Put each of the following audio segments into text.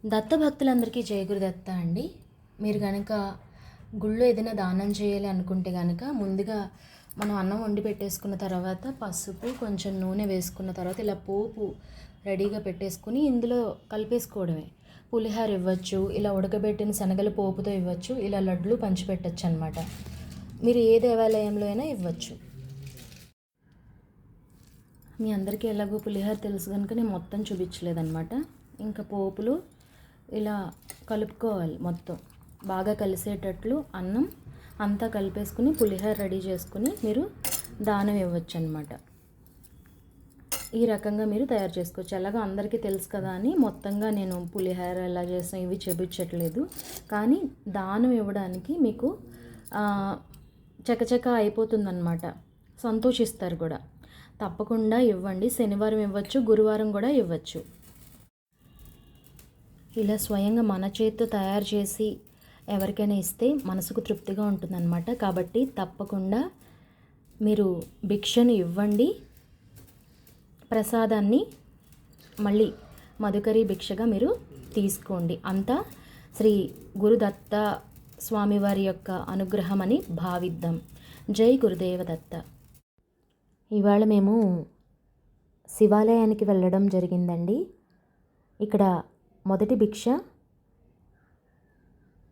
దత్త భక్తులందరికీ జయ గురుదత్త అండి. మీరు గనక గుళ్ళో ఏదైనా దానం చేయాలి అనుకుంటే గనక ముందుగా మనం అన్నం వండి పెట్టేసుకున్న తర్వాత పసుపు కొంచెం నూనె వేసుకున్న తర్వాత ఇలా పోపు రెడీగా పెట్టేసుకుని ఇందులో కలిపేసుకోవడమే. పులిహార ఇవ్వచ్చు, ఇలా ఉడకబెట్టిన శనగల పోపుతో ఇవ్వచ్చు, ఇలా లడ్లు పంచిపెట్టచ్చు అనమాట. మీరు ఏ దేవాలయంలో అయినా ఇవ్వచ్చు. మీ అందరికీ ఎలాగో పులిహార తెలుసు కనుక నేను మొత్తం చూపించలేదన్నమాట. ఇంకా పోపులు ఇలా కలుపుకోవాలి, మొత్తం బాగా కలిసేటట్లు అన్నం అంతా కలిపేసుకుని పులిహోర రెడీ చేసుకుని మీరు దానం ఇవ్వచ్చు అనమాట. ఈ రకంగా మీరు తయారు చేసుకోవచ్చు. ఎలాగో అందరికీ తెలుసు కదా అని మొత్తంగా నేను పులిహోర ఎలా చేస్తాం ఇవి చూపించట్లేదు. కానీ దానం ఇవ్వడానికి మీకు చకచక అయిపోతుందన్నమాట, సంతోషిస్తారు కూడా. తప్పకుండా ఇవ్వండి. శనివారం ఇవ్వచ్చు, గురువారం కూడా ఇవ్వచ్చు. ఇలా స్వయంగా మన చేతితో తయారు చేసి ఎవరికైనా ఇస్తే మనసుకు తృప్తిగా ఉంటుందన్నమాట. కాబట్టి తప్పకుండా మీరు భిక్షను ఇవ్వండి. ప్రసాదాన్ని మళ్ళీ మధుకరి భిక్షగా మీరు తీసుకోండి. అంతా శ్రీ గురుదత్త స్వామివారి యొక్క అనుగ్రహం అని భావిద్దాం. జై గురుదేవ దత్త. ఇవాళ మేము శివాలయానికి వెళ్ళడం జరిగిందండి. ఇక్కడ మొదటి భిక్ష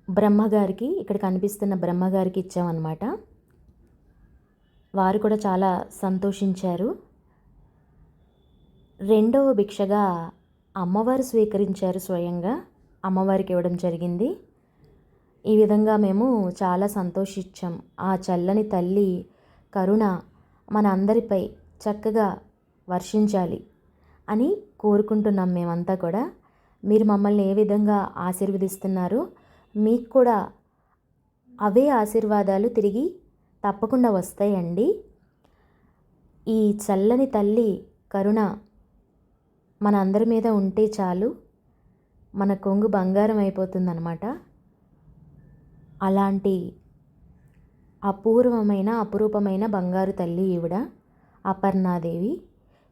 బ్రహ్మగారికి, ఇక్కడ కనిపిస్తున్న బ్రహ్మగారికి ఇచ్చామన్నమాట. వారు కూడా చాలా సంతోషించారు. రెండవ భిక్షగా అమ్మవారు స్వీకరించారు, స్వయంగా అమ్మవారికి ఇవ్వడం జరిగింది. ఈ విధంగా మేము చాలా సంతోషించాం. ఆ చల్లని తల్లి కరుణ మన అందరిపై చక్కగా వర్షించాలి అని కోరుకుంటున్నాం మేమంతా కూడా. మీరు మమ్మల్ని ఏ విధంగా ఆశీర్వదిస్తున్నారో మీకు కూడా అవే ఆశీర్వాదాలు తిరిగి తప్పకుండా వస్తాయండి. ఈ చల్లని తల్లి కరుణ మన అందరి మీద ఉంటే చాలు, మన కొంగు బంగారం అయిపోతుందన్నమాట. అలాంటి అపురూపమైన బంగారు తల్లి ఈవిడ అపర్ణాదేవి.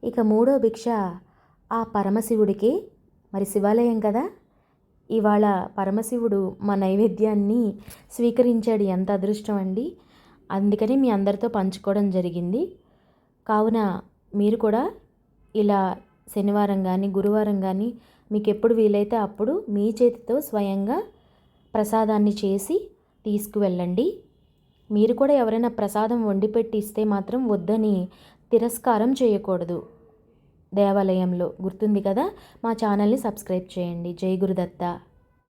ఇక మూడో భిక్ష ఆ పరమశివుడికి, మరి శివాలయం కదా, ఇవాళ పరమశివుడు మా నైవేద్యాన్ని స్వీకరించాడు. ఎంత అదృష్టం అండి. అందుకని మీ అందరితో పంచుకోవడం జరిగింది. కావున మీరు కూడా ఇలా శనివారం కానీ గురువారం కానీ మీకు ఎప్పుడు వీలైతే అప్పుడు మీ చేతితో స్వయంగా ప్రసాదాన్ని చేసి తీసుకువెళ్ళండి. మీరు కూడా ఎవరైనా ప్రసాదం వండి పెట్టి ఇస్తే మాత్రం వద్దని తిరస్కారం చేయకూడదు. దేవాలయంలో గుర్తుంది కదా. మా ఛానల్ని సబ్స్క్రైబ్ చేయండి. జై గురుదత్త.